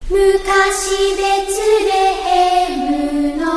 昔ベツレヘムの宿に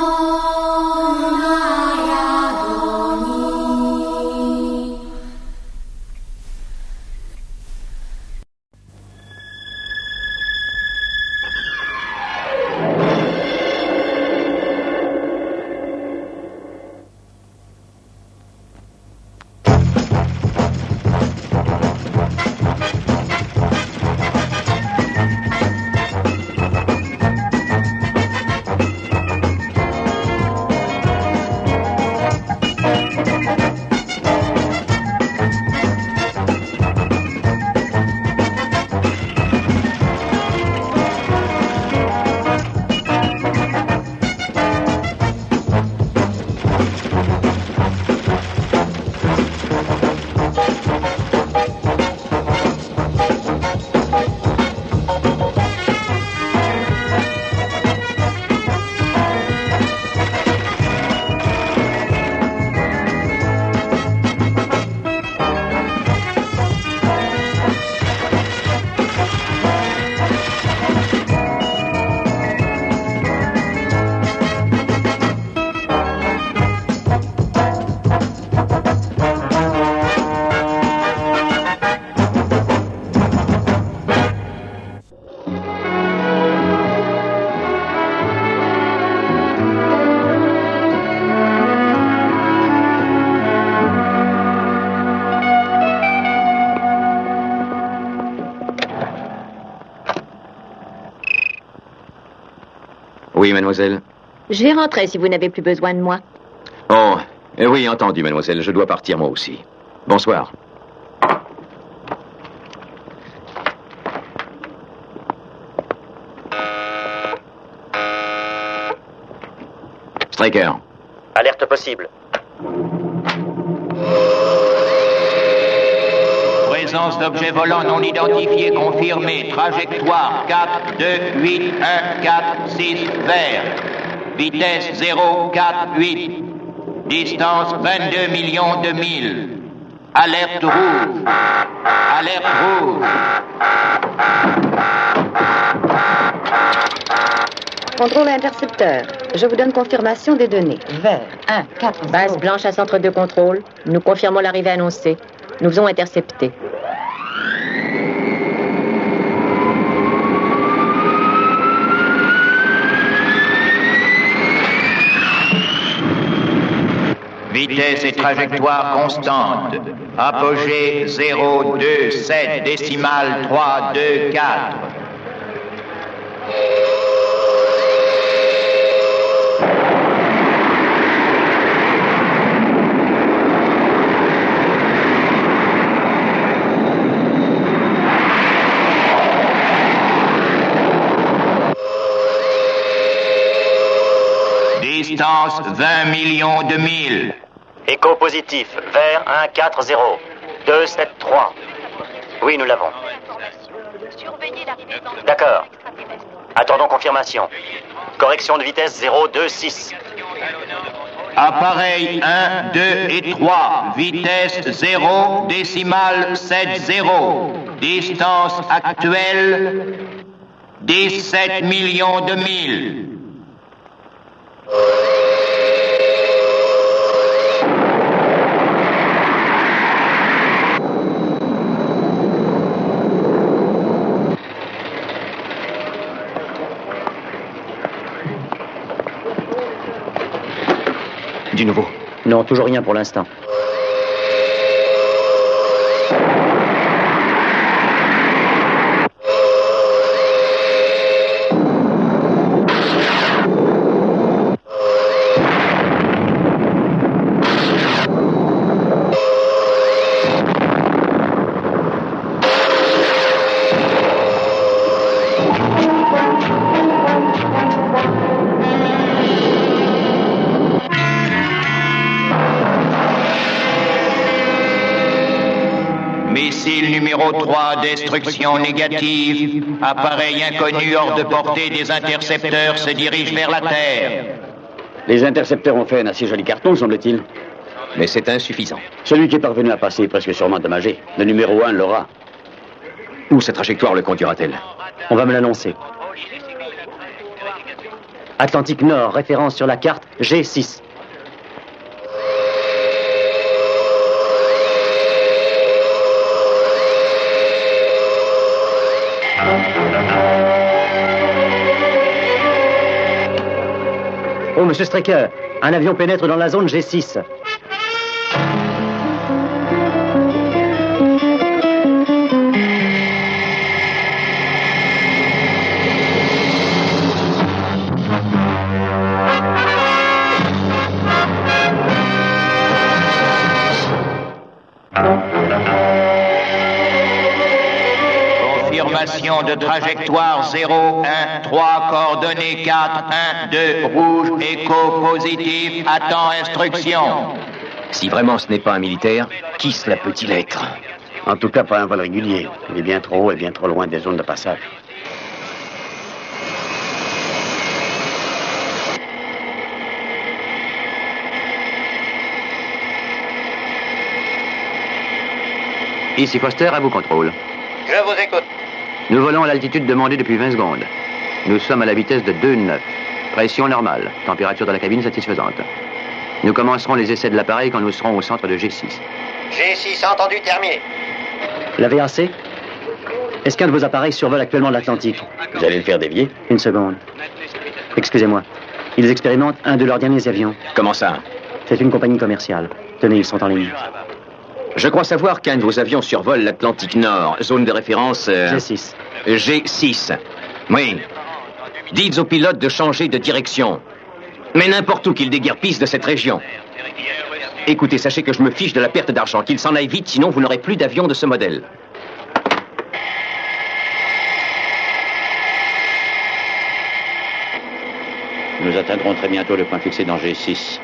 Oui, mademoiselle. Je vais rentrer si vous n'avez plus besoin de moi. Oh, oui, entendu, mademoiselle. Je dois partir moi aussi. Bonsoir. Striker. Alerte possible. Présence d'objets volants non identifiés confirmée. Trajectoire 4, 2, 8, 1, 4, 6, vert. Vitesse 0, 4, 8. Distance 22 millions de milles. Alerte rouge. Alerte rouge. Contrôle intercepteur. Je vous donne confirmation des données. Vert 1, 4, Base blanche à centre de contrôle. Nous confirmons l'arrivée annoncée. Nous faisons intercepter. Vitesse et trajectoire constante. Apogée 0, 2, 7, décimale 3, 2, 4. Distance 20 millions de milles. Écho positif. Vert 1, 4, 0. 2, 7, 3. Oui, nous l'avons. D'accord. Attendons confirmation. Correction de vitesse 0, 2, 6. Appareil 1, 2 et 3. Vitesse 0, décimale 7, 0. Distance actuelle 17 millions de milles. Du nouveau? Non, toujours rien pour l'instant. Missile numéro 3, destruction négative. Appareil inconnu hors de portée des intercepteurs se dirige vers la Terre. Les intercepteurs ont fait un assez joli carton, semble-t-il. Mais c'est insuffisant. Celui qui est parvenu à passer est presque sûrement endommagé. Le numéro 1 l'aura. Où cette trajectoire le conduira-t-elle? On va me l'annoncer. Atlantique Nord, référence sur la carte G6. Oh, monsieur Strecker, un avion pénètre dans la zone G6. Confirmation de trajectoire 0, 1, 3, coordonnées 4, 1, 2, rouge, écho positif, attends instruction. Si vraiment ce n'est pas un militaire, qui cela peut-il être? En tout cas, pas un vol régulier. Il est bien trop haut et bien trop loin des zones de passage. Ici Foster, à vous contrôle. Je vous écoute. Nous volons à l'altitude demandée depuis 20 secondes. Nous sommes à la vitesse de 2,9. Pression normale. Température de la cabine satisfaisante. Nous commencerons les essais de l'appareil quand nous serons au centre de G6. G6 entendu, terminé. La VAC? Est-ce qu'un de vos appareils survole actuellement l'Atlantique? Vous allez le faire dévier? Une seconde. Excusez-moi. Ils expérimentent un de leurs derniers avions. Comment ça? C'est une compagnie commerciale. Tenez, ils sont en ligne. Je crois savoir qu'un de vos avions survole l'Atlantique Nord, zone de référence... G6. G6. Oui. Dites aux pilotes de changer de direction. Mais n'importe où qu'ils déguerpissent de cette région. Écoutez, sachez que je me fiche de la perte d'argent, qu'ils s'en aillent vite, sinon vous n'aurez plus d'avion de ce modèle. Nous atteindrons très bientôt le point fixé dans G6.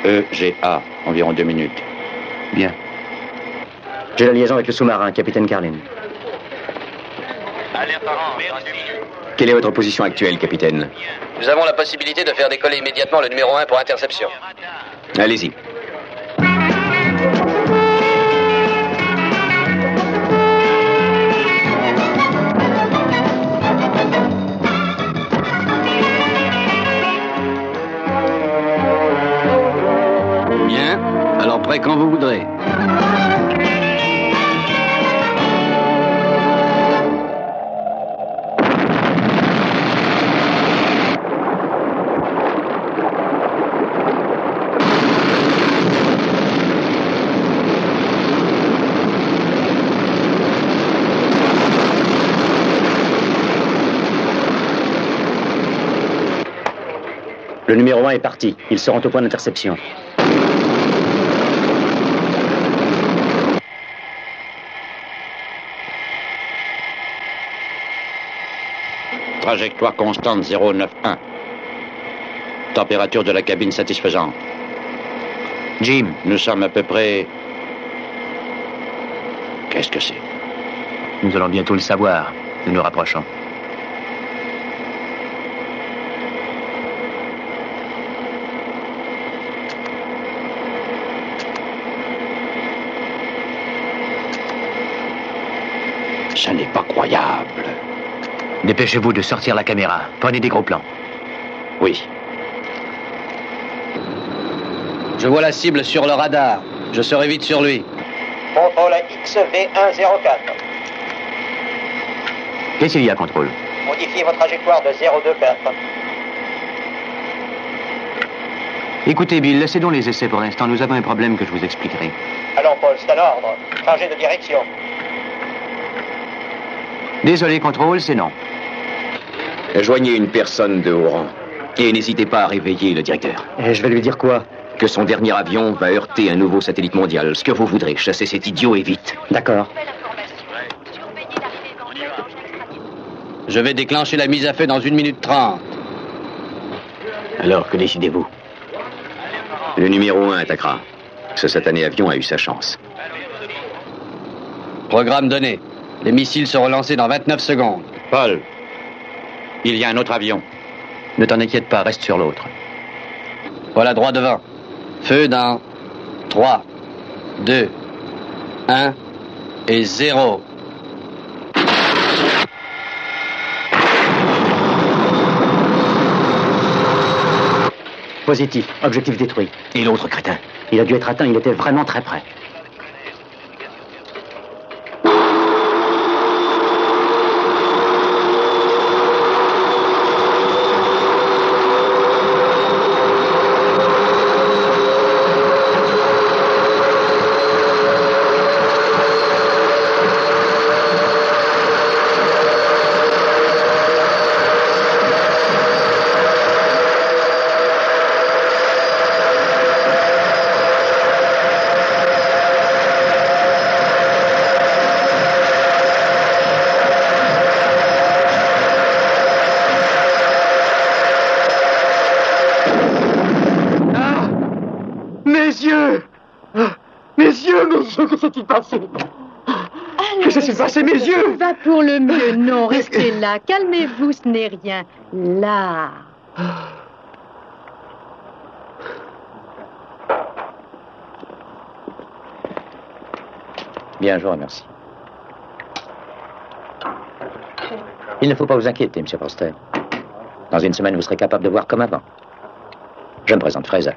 EGA, environ 2 minutes. Bien. J'ai la liaison avec le sous-marin, capitaine Carlin. Quelle est votre position actuelle, capitaine? Nous avons la possibilité de faire décoller immédiatement le numéro 1 pour interception. Allez-y. Bien. Alors prêt quand vous voudrez. Le numéro 1 est parti. Ils seront au point d'interception. Trajectoire constante 091. Température de la cabine satisfaisante. Jim, nous sommes à peu près... Qu'est-ce que c'est? Nous allons bientôt le savoir. Nous nous rapprochons. Ce n'est pas croyable. Dépêchez-vous de sortir la caméra. Prenez des gros plans. Oui. Je vois la cible sur le radar. Je serai vite sur lui. Contrôle à XV104. Qu'est-ce qu'il y a, contrôle? Modifiez votre trajectoire de 024. Écoutez, Bill, laissez donc les essais pour l'instant. Nous avons un problème que je vous expliquerai. Allons, Paul, c'est un ordre. Changez de direction. Désolé, contrôle, c'est non. Joignez une personne de haut rang. Et n'hésitez pas à réveiller le directeur. Et je vais lui dire quoi? Que son dernier avion va heurter un nouveau satellite mondial. Ce que vous voudrez. Chassez cet idiot et vite. D'accord. Je vais déclencher la mise à feu dans 1 minute 30. Alors, que décidez-vous? Le numéro 1 attaquera. Ce satané avion a eu sa chance. Programme donné. Les missiles seront lancés dans 29 secondes. Paul, il y a un autre avion. Ne t'en inquiète pas, reste sur l'autre. Voilà droit devant. Feu dans 3, 2, 1 et 0. Positif. Objectif détruit. Et l'autre crétin? Il a dû être atteint, il était vraiment très près. Que s'est-il passé? Que s'est-il passé, mes yeux? Va pour le mieux. Non, restez là. Calmez-vous, ce n'est rien. Là. Bien, je vous remercie. Il ne faut pas vous inquiéter, M. Foster. Dans une semaine, vous serez capable de voir comme avant. Je me présente Fraser.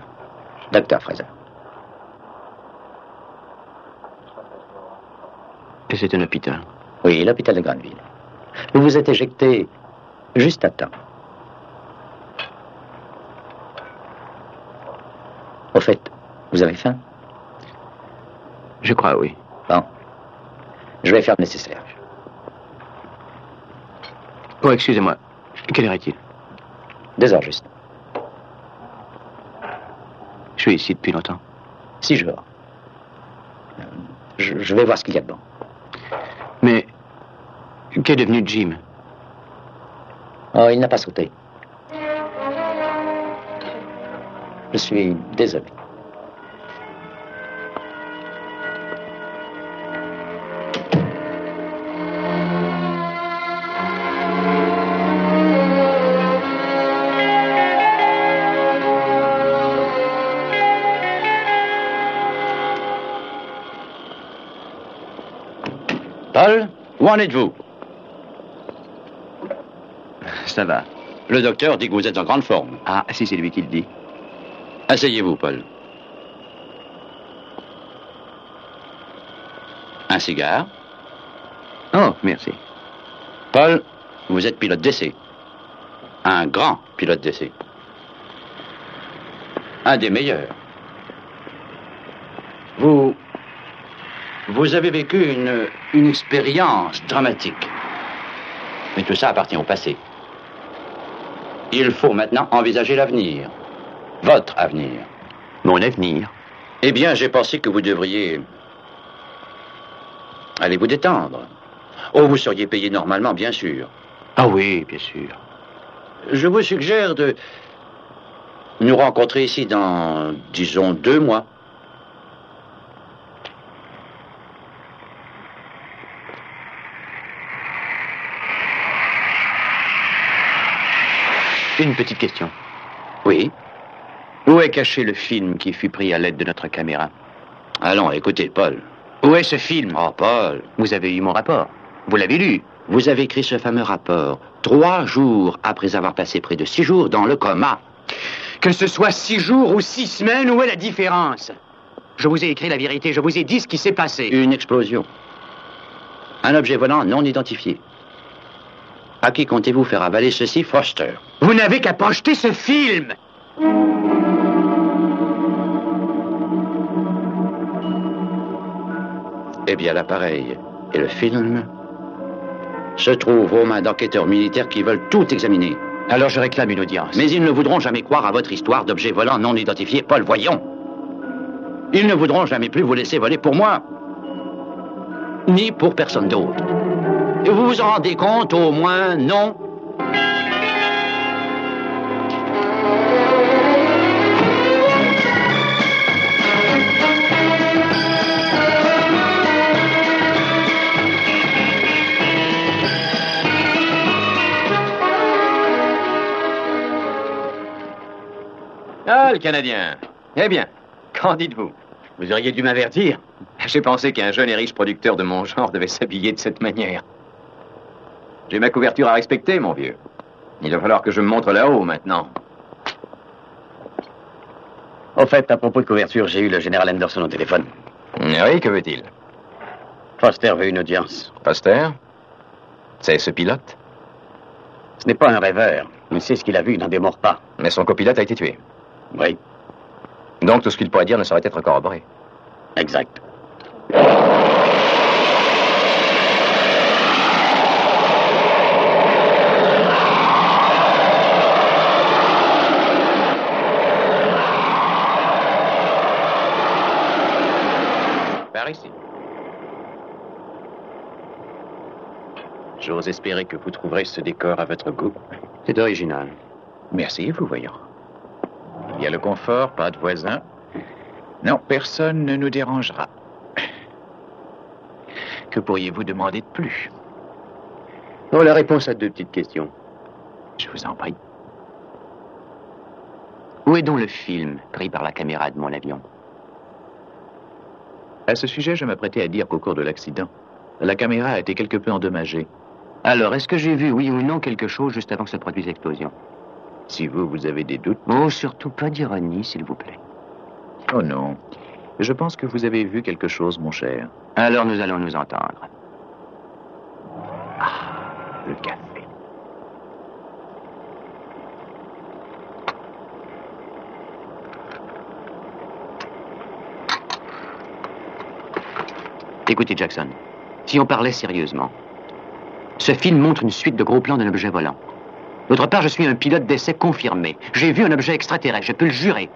Docteur Fraser. Et c'est un hôpital? Oui, l'hôpital de Granville. Vous vous êtes éjecté juste à temps. Au fait, vous avez faim? Je crois, oui. Bon. Je vais faire le nécessaire. Oh, excusez-moi. Quelle heure est-il? 2 heures juste. Je suis ici depuis longtemps. 6 jours. Je vais voir ce qu'il y a dedans. Mais qu'est devenu Jim? Oh, il n'a pas sauté. Je suis désolé. Paul, où en êtes-vous? Ça va. Le docteur dit que vous êtes en grande forme. Ah, si c'est lui qui le dit. Asseyez-vous, Paul. Un cigare? Oh, merci. Paul, vous êtes pilote d'essai. Un grand pilote d'essai. Un des meilleurs. Vous avez vécu une expérience dramatique. Mais tout ça appartient au passé. Il faut maintenant envisager l'avenir. Votre avenir. Mon avenir? Eh bien, j'ai pensé que vous devriez... Allez vous détendre. Oh, vous seriez payé normalement, bien sûr. Ah oui, bien sûr. Je vous suggère de nous rencontrer ici dans, disons, 2 mois. Une petite question. Oui. Où est caché le film qui fut pris à l'aide de notre caméra? Allons, écoutez, Paul. Où est ce film? Oh, Paul. Vous avez eu mon rapport. Vous l'avez lu. Vous avez écrit ce fameux rapport 3 jours après avoir passé près de 6 jours dans le coma. Que ce soit 6 jours ou 6 semaines, où est la différence? Je vous ai écrit la vérité, je vous ai dit ce qui s'est passé. Une explosion. Un objet volant non identifié. À qui comptez-vous faire avaler ceci, Foster? Vous n'avez qu'à projeter ce film. Eh bien, l'appareil et le film se trouvent aux mains d'enquêteurs militaires qui veulent tout examiner. Alors je réclame une audience. Mais ils ne voudront jamais croire à votre histoire d'objets volants non identifiés, Paul, voyons. Ils ne voudront jamais plus vous laisser voler pour moi, ni pour personne d'autre. Et vous vous en rendez compte, au moins, non? Ah, le Canadien. Eh bien, qu'en dites-vous? Vous auriez dû m'avertir. J'ai pensé qu'un jeune et riche producteur de mon genre devait s'habiller de cette manière. J'ai ma couverture à respecter, mon vieux. Il va falloir que je me montre là-haut, maintenant. Au fait, à propos de couverture, j'ai eu le général Anderson au téléphone. Oui, que veut-il? Foster veut une audience. Foster? C'est ce pilote? Ce n'est pas un rêveur. Il sait ce qu'il a vu, il n'en démord pas. Mais son copilote a été tué. Oui. Donc tout ce qu'il pourrait dire ne saurait être corroboré. Exact. Par ici. J'ose espérer que vous trouverez ce décor à votre goût. C'est original. Mais asseyez-vous, voyons. Il y a le confort, pas de voisins. Non, personne ne nous dérangera. Que pourriez-vous demander de plus? Oh, la réponse à 2 petites questions. Je vous en prie. Où est donc le film pris par la caméra de mon avion? À ce sujet, je m'apprêtais à dire qu'au cours de l'accident, la caméra a été quelque peu endommagée. Alors, est-ce que j'ai vu, oui ou non, quelque chose juste avant que se produise l'explosion? Si vous avez des doutes... Oh, surtout pas d'ironie, s'il vous plaît. Oh non. Je pense que vous avez vu quelque chose, mon cher. Alors, nous allons nous entendre. Ah, le café. Écoutez, Jackson, si on parlait sérieusement, ce film montre une suite de gros plans d'un objet volant. D'autre part, je suis un pilote d'essai confirmé. J'ai vu un objet extraterrestre, je peux le jurer.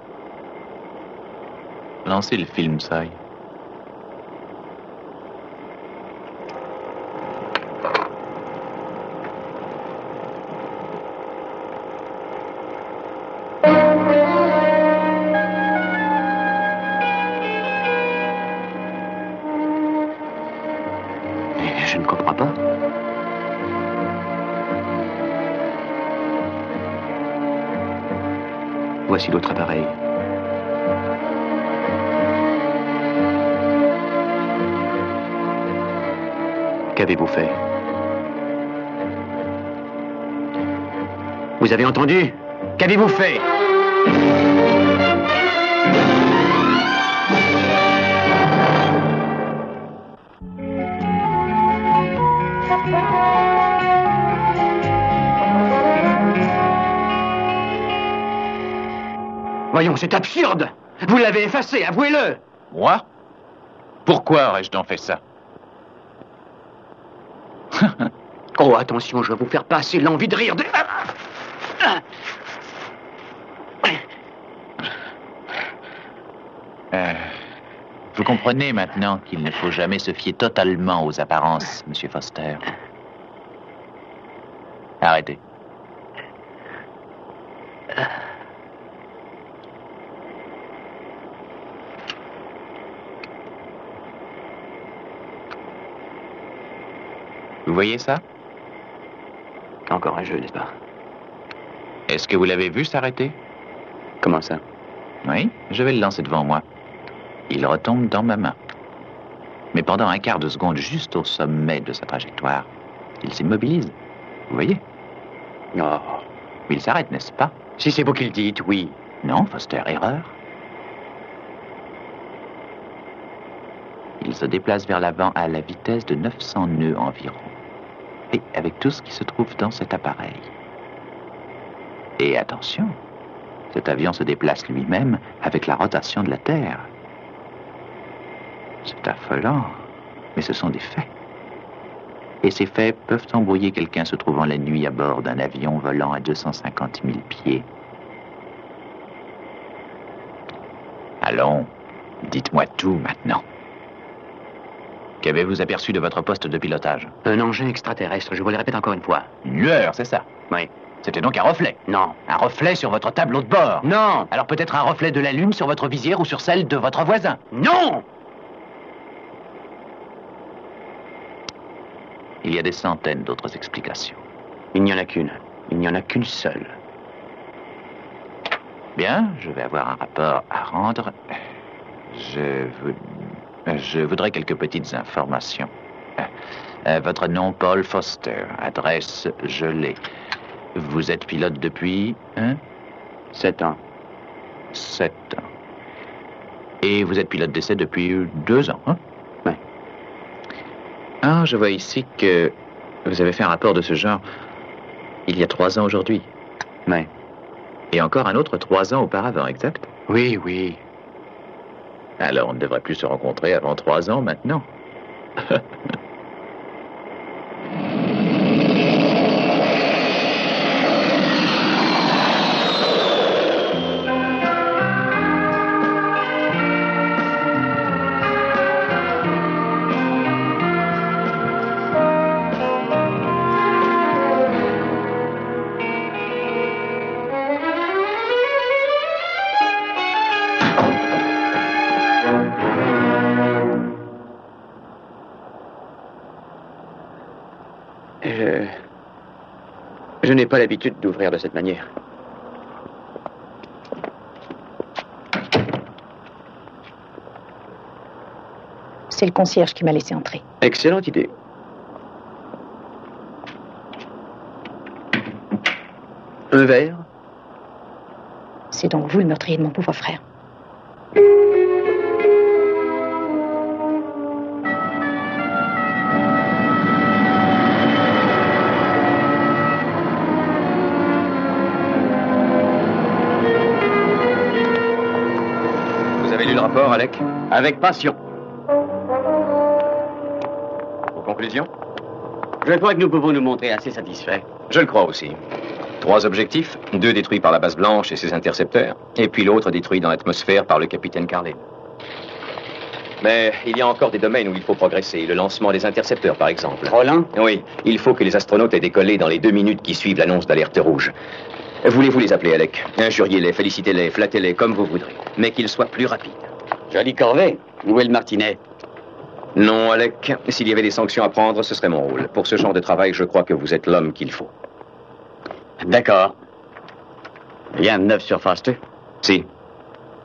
Lancez le film, Sai. Je ne comprends pas. Voici l'autre appareil. Qu'avez-vous fait? Vous avez entendu? Qu'avez-vous fait? Voyons, c'est absurde! Vous l'avez effacé, avouez-le! Moi? Pourquoi aurais-je donc fait ça? Oh, attention, je vais vous faire passer l'envie de rire de... Vous comprenez maintenant qu'il ne faut jamais se fier totalement aux apparences, Monsieur Foster. Arrêtez. Vous voyez ça? Encore un jeu, n'est-ce pas? Est-ce que vous l'avez vu s'arrêter? Comment ça? Oui, je vais le lancer devant moi. Il retombe dans ma main. Mais pendant un quart de seconde, juste au sommet de sa trajectoire, il s'immobilise. Vous voyez? Oh. Il s'arrête, n'est-ce pas? Si c'est vous qui le dites, oui. Non, Foster, erreur. Il se déplace vers l'avant à la vitesse de 900 nœuds environ. Et avec tout ce qui se trouve dans cet appareil. Et attention, cet avion se déplace lui-même avec la rotation de la Terre. C'est affolant, mais ce sont des faits. Et ces faits peuvent embrouiller quelqu'un se trouvant la nuit à bord d'un avion volant à 250 000 pieds. Allons, dites-moi tout maintenant. Qu'avez-vous aperçu de votre poste de pilotage? Un engin extraterrestre, je vous le répète encore une fois. Une lueur, c'est ça? Oui. C'était donc un reflet? Non. Un reflet sur votre tableau de bord? Non. Alors peut-être un reflet de la Lune sur votre visière ou sur celle de votre voisin? Non. Il y a des centaines d'autres explications. Il n'y en a qu'une. Il n'y en a qu'une seule. Bien, je vais avoir un rapport à rendre. Je voudrais quelques petites informations. Votre nom, Paul Foster. Adresse, je l'ai. Vous êtes pilote depuis... 7 ans. 7 ans. Et vous êtes pilote d'essai depuis 2 ans, hein? Oui. Ah, je vois ici que vous avez fait un rapport de ce genre il y a 3 ans aujourd'hui. Oui. Et encore un autre 3 ans auparavant, exact? Oui, oui. Alors on ne devrait plus se rencontrer avant 3 ans maintenant. Je n'ai pas l'habitude d'ouvrir de cette manière. C'est le concierge qui m'a laissé entrer. Excellente idée. Un verre? C'est donc vous le meurtrier de mon pauvre frère. Vous avez lu le rapport, Alec? Avec passion. Vos conclusions? Je crois que nous pouvons nous montrer assez satisfaits. Je le crois aussi. 3 objectifs, 2 détruits par la base blanche et ses intercepteurs, et puis l'autre détruit dans l'atmosphère par le capitaine Carlin. Mais il y a encore des domaines où il faut progresser. Le lancement des intercepteurs, par exemple. Roland? Oui, il faut que les astronautes aient décollé dans les 2 minutes qui suivent l'annonce d'alerte rouge. Voulez-vous les appeler, Alec? Injuriez-les, félicitez-les, flattez-les comme vous voudrez. Mais qu'ils soient plus rapides. Jolie corvée. Où est le martinet? Non, Alec, s'il y avait des sanctions à prendre, ce serait mon rôle. Pour ce genre de travail, je crois que vous êtes l'homme qu'il faut. D'accord. Rien de neuf sur Foster? Si.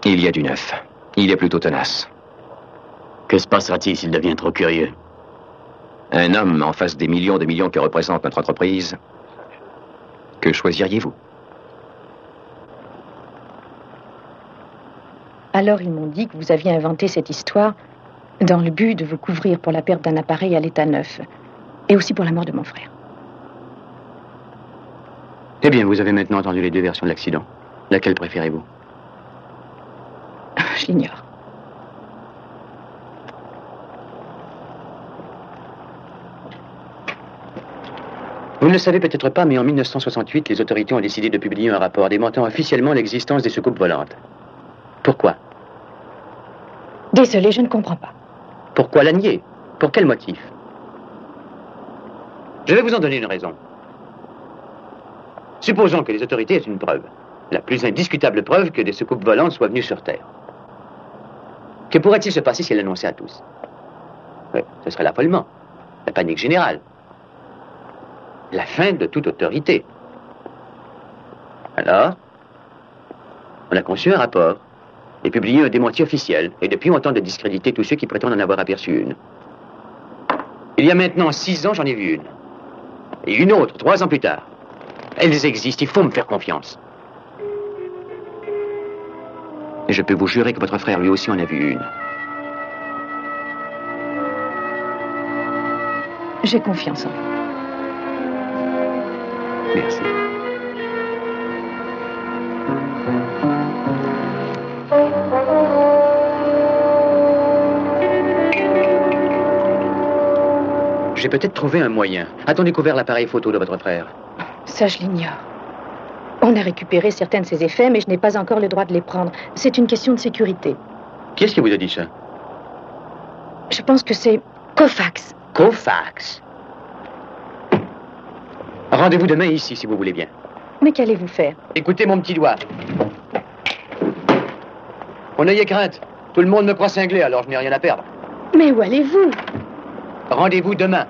Il y a du neuf. Il est plutôt tenace. Que se passera-t-il s'il devient trop curieux? Un homme en face des millions que représente notre entreprise. Que choisiriez-vous? Alors ils m'ont dit que vous aviez inventé cette histoire dans le but de vous couvrir pour la perte d'un appareil à l'état neuf. Et aussi pour la mort de mon frère. Eh bien, vous avez maintenant entendu les 2 versions de l'accident. Laquelle préférez-vous? Je l'ignore. Vous ne le savez peut-être pas, mais en 1968, les autorités ont décidé de publier un rapport démentant officiellement l'existence des soucoupes volantes. Pourquoi? Désolé, je ne comprends pas. Pourquoi la nier? Pour quel motif? Je vais vous en donner une raison. Supposons que les autorités aient une preuve. La plus indiscutable preuve que des soucoupes volantes soient venues sur Terre. Que pourrait-il se passer si elle l'annonçait à tous? Oui, ce serait l'affolement, la panique générale, la fin de toute autorité. Alors, on a conçu un rapport et publié un démenti officiel, et depuis on tente de discréditer tous ceux qui prétendent en avoir aperçu une. Il y a maintenant 6 ans, j'en ai vu une. Et une autre, 3 ans plus tard. Elles existent, il faut me faire confiance. Et je peux vous jurer que votre frère, lui aussi, en a vu une. J'ai confiance en vous. Merci. J'ai peut-être trouvé un moyen. A-t-on découvert l'appareil photo de votre frère? Ça, je l'ignore. On a récupéré certains de ses effets, mais je n'ai pas encore le droit de les prendre. C'est une question de sécurité. Qui est-ce qui vous a dit ça? Je pense que c'est Koufax. Koufax? Rendez-vous demain ici, si vous voulez bien. Mais qu'allez-vous faire? Écoutez mon petit doigt. On n'ayez crainte. Tout le monde me croit cinglé, alors je n'ai rien à perdre. Mais où allez-vous? Rendez-vous demain.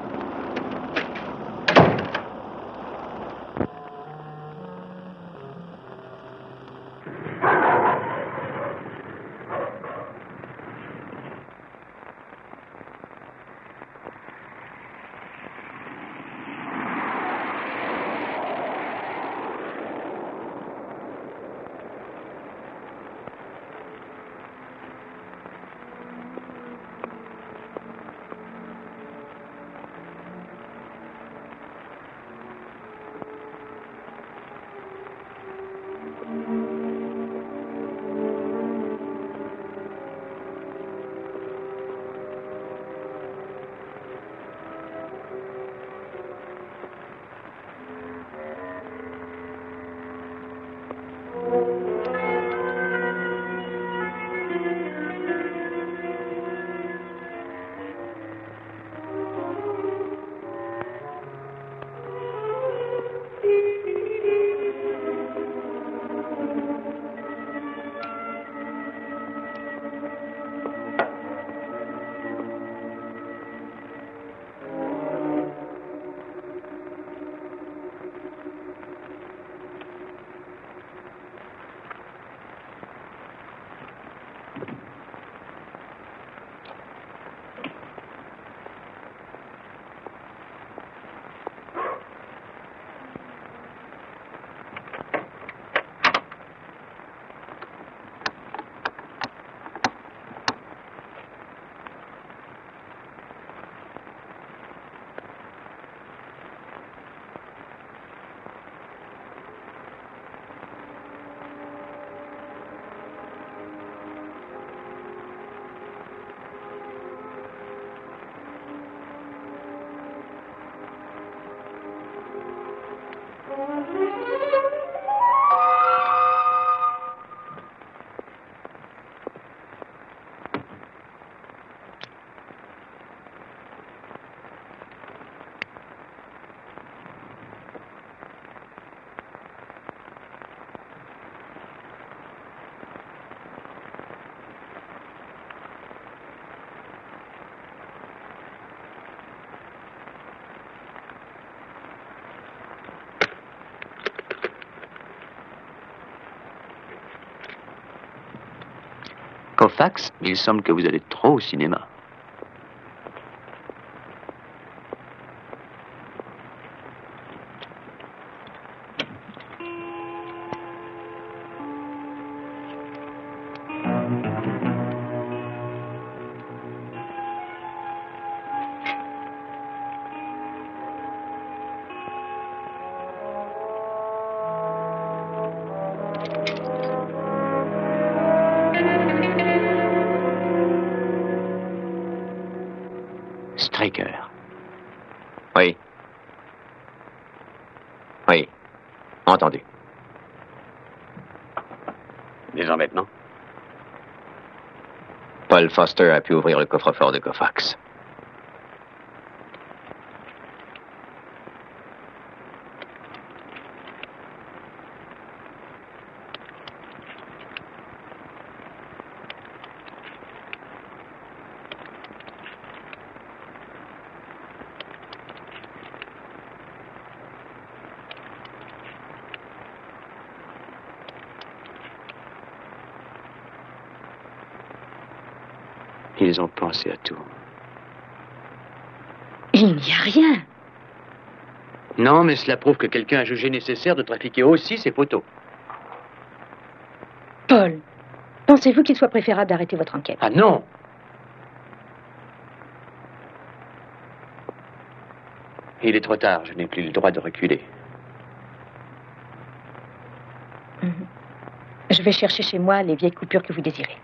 Koufax, il semble que vous allez trop au cinéma. Straker. Oui. Oui. Entendu. Des embêtements? Paul Foster a pu ouvrir le coffre-fort de Koufax. Ils ont pensé à tout. Il n'y a rien. Non, mais cela prouve que quelqu'un a jugé nécessaire de trafiquer aussi ces photos. Paul, pensez-vous qu'il soit préférable d'arrêter votre enquête? Ah non! Il est trop tard, je n'ai plus le droit de reculer. Je vais chercher chez moi les vieilles coupures que vous désirez.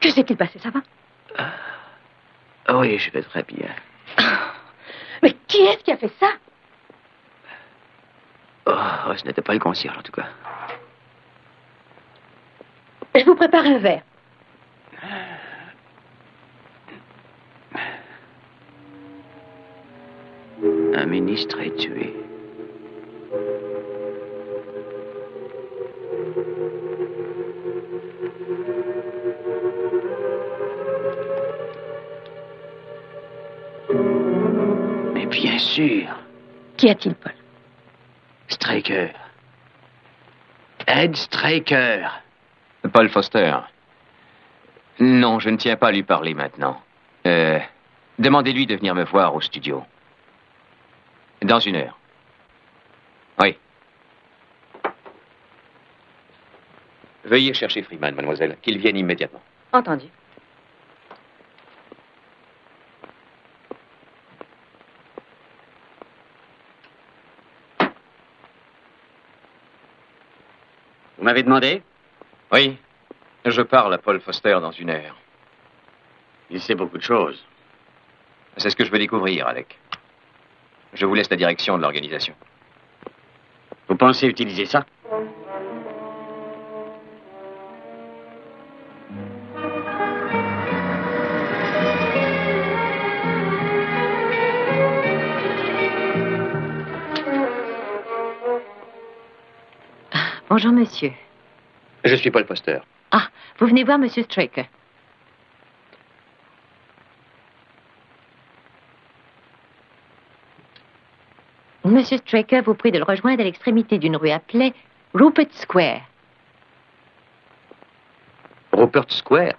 Que s'est-il passé, ça va? Oui, je vais très bien. Mais qui est-ce qui a fait ça? Oh, ce n'était pas le concierge, en tout cas. Je vous prépare un verre. Un ministre est tué. Mais bien sûr. Qu'y a-t-il, Paul? Straker. Ed Straker. Paul Foster. Non, je ne tiens pas à lui parler maintenant. Demandez-lui de venir me voir au studio. Dans 1 heure. Oui. Veuillez chercher Freeman, mademoiselle, qu'il vienne immédiatement. Entendu. m'avez demandé? Oui. Je parle à Paul Foster dans une heure. Il sait beaucoup de choses. C'est ce que je veux découvrir, Alec. Je vous laisse la direction de l'organisation. Vous pensez utiliser ça? Bonjour, monsieur. Je suis Paul Foster. Ah, vous venez voir monsieur Straker. Monsieur Straker vous prie de le rejoindre à l'extrémité d'une rue appelée Rupert Square. Rupert Square?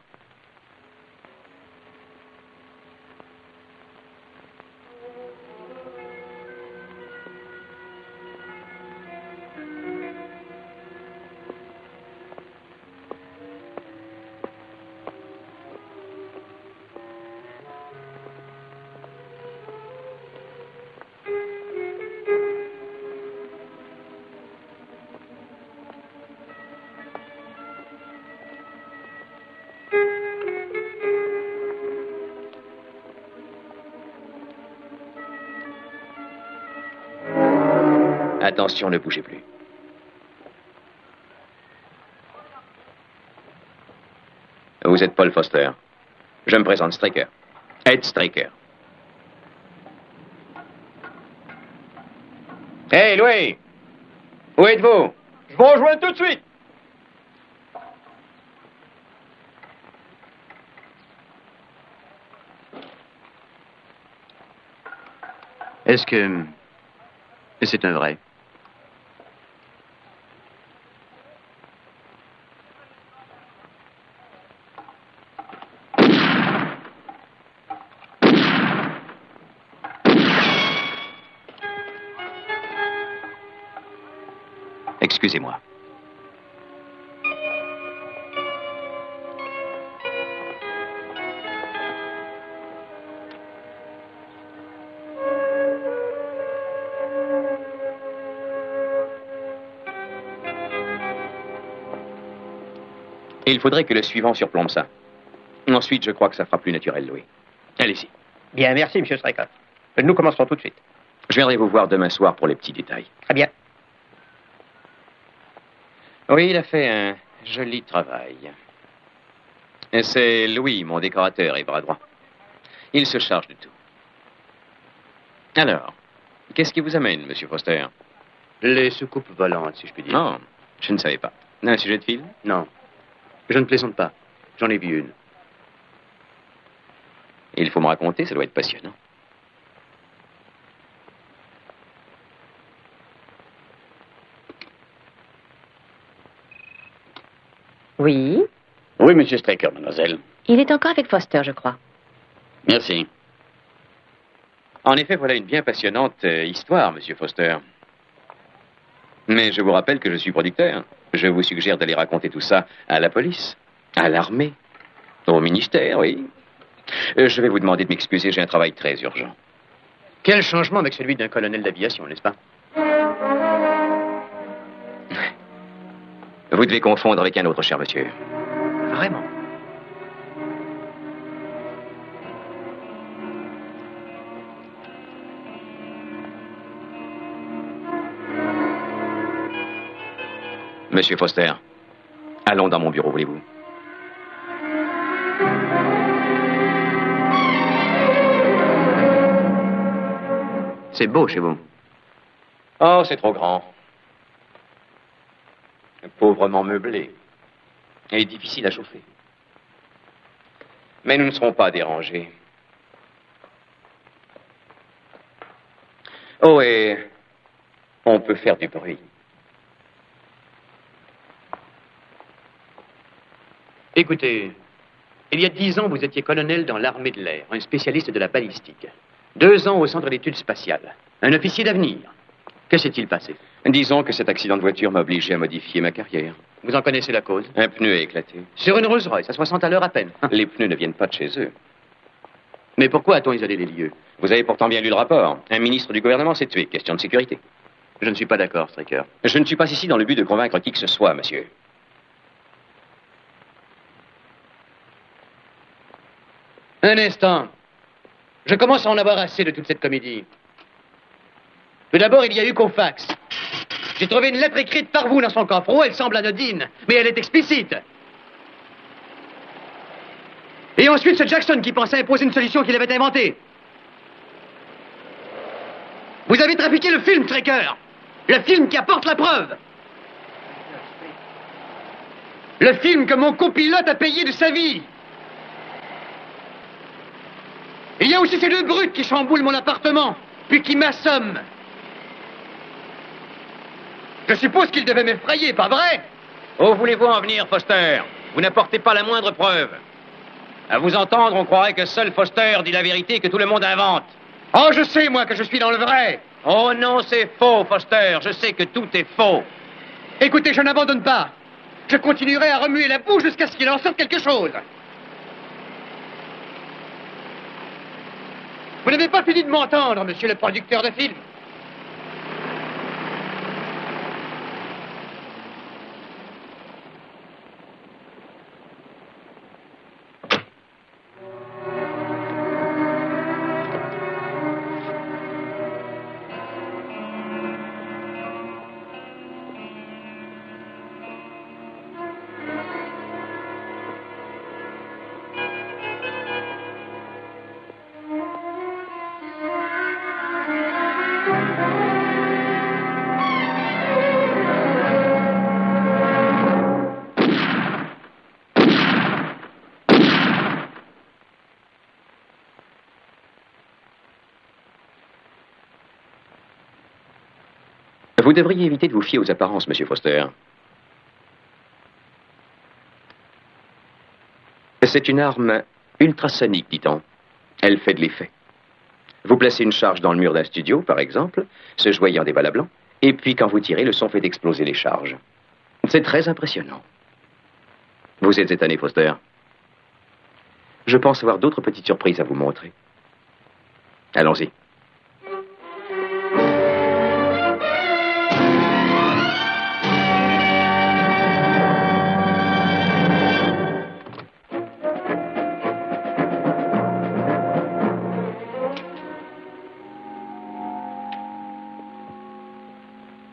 Attention, ne bougez plus. Vous êtes Paul Foster. Je me présente, Straker. Ed Straker. Hey, Louis! Où êtes-vous? Je vous rejoins tout de suite. Est-ce que c'est un vrai? Excusez-moi. Il faudrait que le suivant surplombe ça. Ensuite, je crois que ça fera plus naturel, Louis. Allez-y. Bien, merci, monsieur Straker. Nous commencerons tout de suite. Je viendrai vous voir demain soir pour les petits détails. Très bien. Oui, il a fait un joli travail. Et c'est Louis, mon décorateur et bras droit. Il se charge de tout. Alors, qu'est-ce qui vous amène, monsieur Foster? Les soucoupes volantes, si je puis dire. Non, je ne savais pas. Un sujet de film? Non. Je ne plaisante pas. J'en ai vu une. Il faut me raconter, ça doit être passionnant. Oui? Oui, monsieur Straker, mademoiselle. Il est encore avec Foster, je crois. Merci. En effet, voilà une bien passionnante histoire, monsieur Foster. Mais je vous rappelle que je suis producteur. Je vous suggère d'aller raconter tout ça à la police, à l'armée, au ministère, oui. Je vais vous demander de m'excuser, j'ai un travail très urgent. Quel changement avec celui d'un colonel d'aviation, n'est-ce pas? Vous devez confondre avec un autre, cher monsieur. Vraiment? Monsieur Foster, allons dans mon bureau, voulez-vous? C'est beau chez vous. Oh, c'est trop grand. Pauvrement meublé. Et difficile à chauffer. Mais nous ne serons pas dérangés. Oh, et on peut faire du bruit. Écoutez, il y a 10 ans, vous étiez colonel dans l'armée de l'air, un spécialiste de la balistique. 2 ans au centre d'études spatiales, un officier d'avenir. Que s'est-il passé? Disons que cet accident de voiture m'a obligé à modifier ma carrière. Vous en connaissez la cause? Un pneu a éclaté. Sur une Rolls-Royce, à 60 à l'heure à peine. Les pneus ne viennent pas de chez eux. Mais pourquoi a-t-on isolé les lieux? Vous avez pourtant bien lu le rapport. Un ministre du gouvernement s'est tué. Question de sécurité. Je ne suis pas d'accord, Straker. Je ne suis pas ici dans le but de convaincre qui que ce soit, monsieur. Un instant. Je commence à en avoir assez de toute cette comédie. Tout d'abord, il y a eu Koufax. J'ai trouvé une lettre écrite par vous dans son coffre. Oh, elle semble anodine, mais elle est explicite. Et ensuite, ce Jackson qui pensait imposer une solution qu'il avait inventée. Vous avez trafiqué le film, Tracker. Le film qui apporte la preuve. Le film que mon copilote a payé de sa vie. Il y a aussi ces deux brutes qui chamboulent mon appartement, puis qui m'assomment. Je suppose qu'ils devaient m'effrayer, pas vrai? Où voulez-vous en venir, Foster? Vous n'apportez pas la moindre preuve. À vous entendre, on croirait que seul Foster dit la vérité et que tout le monde invente. Oh, je sais, moi, que je suis dans le vrai. Oh non, c'est faux, Foster. Je sais que tout est faux. Écoutez, je n'abandonne pas. Je continuerai à remuer la bouche jusqu'à ce qu'il en sorte quelque chose. Vous n'avez pas fini de m'entendre, monsieur le producteur de film. Vous devriez éviter de vous fier aux apparences, Monsieur Foster. C'est une arme ultrasonique, dit-on. Elle fait de l'effet. Vous placez une charge dans le mur d'un studio, par exemple, se joignant des balles à blanc, et puis quand vous tirez, le son fait exploser les charges. C'est très impressionnant. Vous êtes étonné, Foster. Je pense avoir d'autres petites surprises à vous montrer. Allons-y.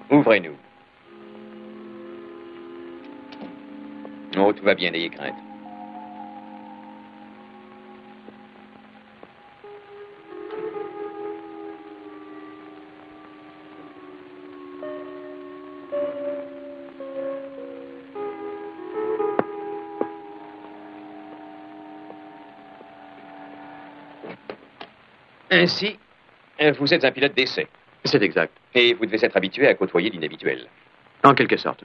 Ouvrez-nous. Oh, tout va bien, n'ayez crainte. Ainsi, vous êtes un pilote d'essai. C'est exact. Et vous devez être habitué à côtoyer l'inhabituel. En quelque sorte.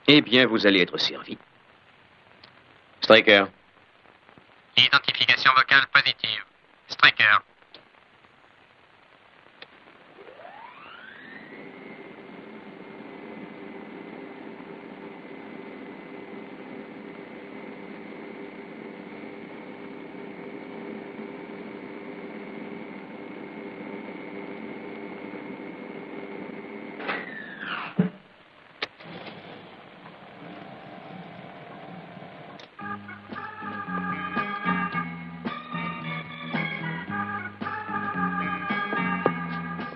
Eh bien, vous allez être servi. Striker. Identification vocale positive. Striker.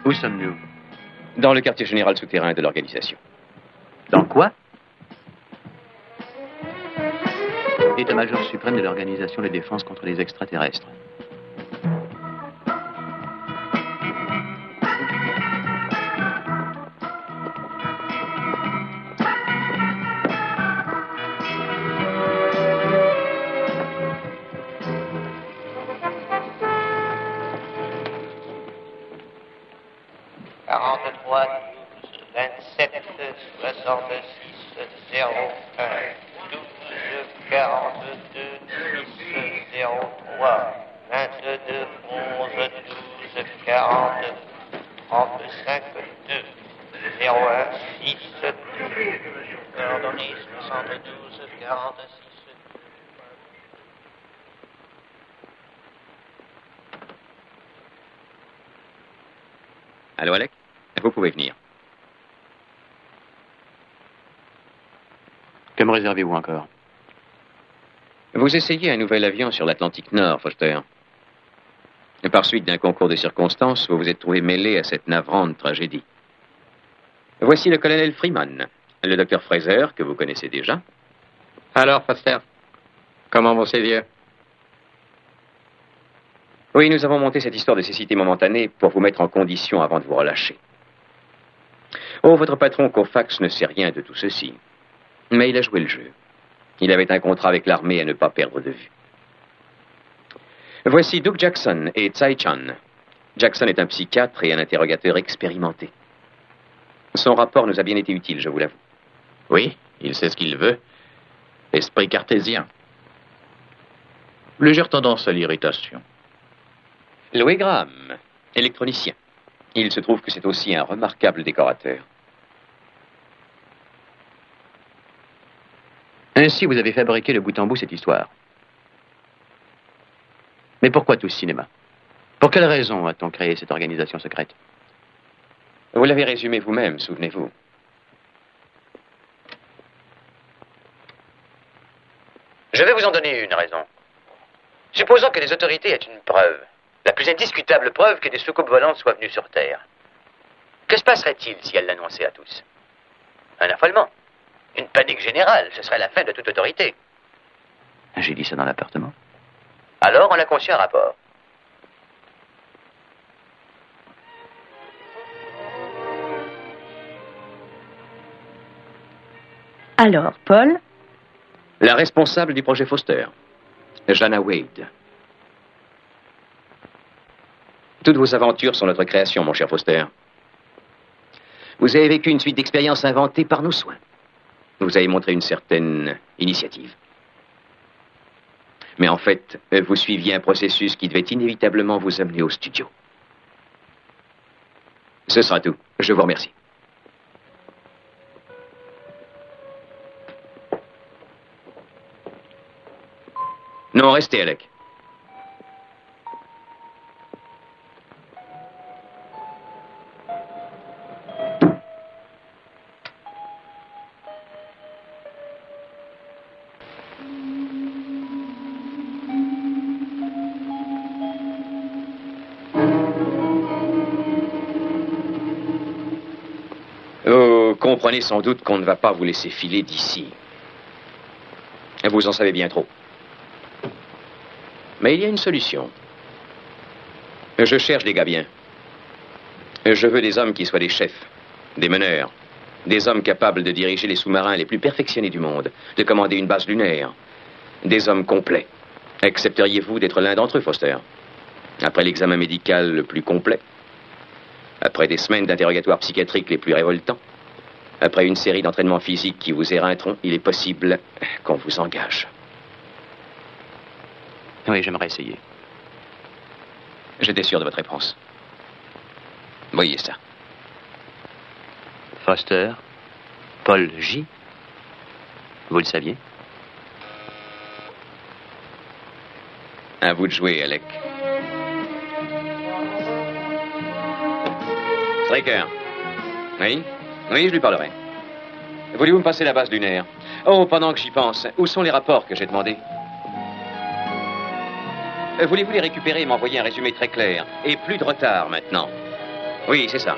Où sommes-nous? Dans le quartier général souterrain de l'organisation. Dans quoi? État-major suprême de l'Organisation de défense contre les extraterrestres. Allô, Alec? Vous pouvez venir. Que me réservez-vous encore? Vous essayez un nouvel avion sur l'Atlantique Nord, Foster. Et par suite d'un concours de circonstances, vous vous êtes trouvé mêlé à cette navrante tragédie. Voici le colonel Freeman, le docteur Fraser, que vous connaissez déjà. Alors, Foster, comment vont ces vieux? Oui, nous avons monté cette histoire de cécité momentanée pour vous mettre en condition avant de vous relâcher. Oh, votre patron Koufax ne sait rien de tout ceci. Mais il a joué le jeu. Il avait un contrat avec l'armée à ne pas perdre de vue. Voici Doug Jackson et Tsai Chan. Jackson est un psychiatre et un interrogateur expérimenté. Son rapport nous a bien été utile, je vous l'avoue. Oui, il sait ce qu'il veut. Esprit cartésien. Légère tendance à l'irritation. Louis Graham, électronicien. Il se trouve que c'est aussi un remarquable décorateur. Ainsi, vous avez fabriqué de bout en bout cette histoire. Mais pourquoi tout ce cinéma? Pour quelle raison a-t-on créé cette organisation secrète? Vous l'avez résumé vous-même, souvenez-vous. Je vais vous en donner une raison. Supposons que les autorités aient une preuve, la plus indiscutable preuve que des soucoupes volantes soient venues sur Terre. Que se passerait-il si elles l'annonçaient à tous? Un affolement. Une panique générale, ce serait la fin de toute autorité. J'ai dit ça dans l'appartement. Alors, on a conçu un rapport. Alors, Paul? La responsable du projet Foster, Jana Wade. Toutes vos aventures sont notre création, mon cher Foster. Vous avez vécu une suite d'expériences inventées par nos soins. Vous avez montré une certaine initiative. Mais en fait, vous suiviez un processus qui devait inévitablement vous amener au studio. Ce sera tout. Je vous remercie. Non, restez, Alec. Vous comprenez sans doute qu'on ne va pas vous laisser filer d'ici. Vous en savez bien trop. Mais il y a une solution. Je cherche des gars bien. Je veux des hommes qui soient des chefs, des meneurs, des hommes capables de diriger les sous-marins les plus perfectionnés du monde, de commander une base lunaire, des hommes complets. Accepteriez-vous d'être l'un d'entre eux, Foster? Après l'examen médical le plus complet, après des semaines d'interrogatoire psychiatrique les plus révoltants, après une série d'entraînements physiques qui vous éreinteront, il est possible qu'on vous engage. Oui, j'aimerais essayer. J'étais sûr de votre réponse. Voyez ça. Foster, Paul J. Vous le saviez? À vous de jouer, Alec. Striker. Oui? Oui, je lui parlerai. Voulez-vous me passer la base lunaire? Oh, pendant que j'y pense, où sont les rapports que j'ai demandés? Voulez-vous les récupérer et m'envoyer un résumé très clair? Et plus de retard maintenant. Oui, c'est ça.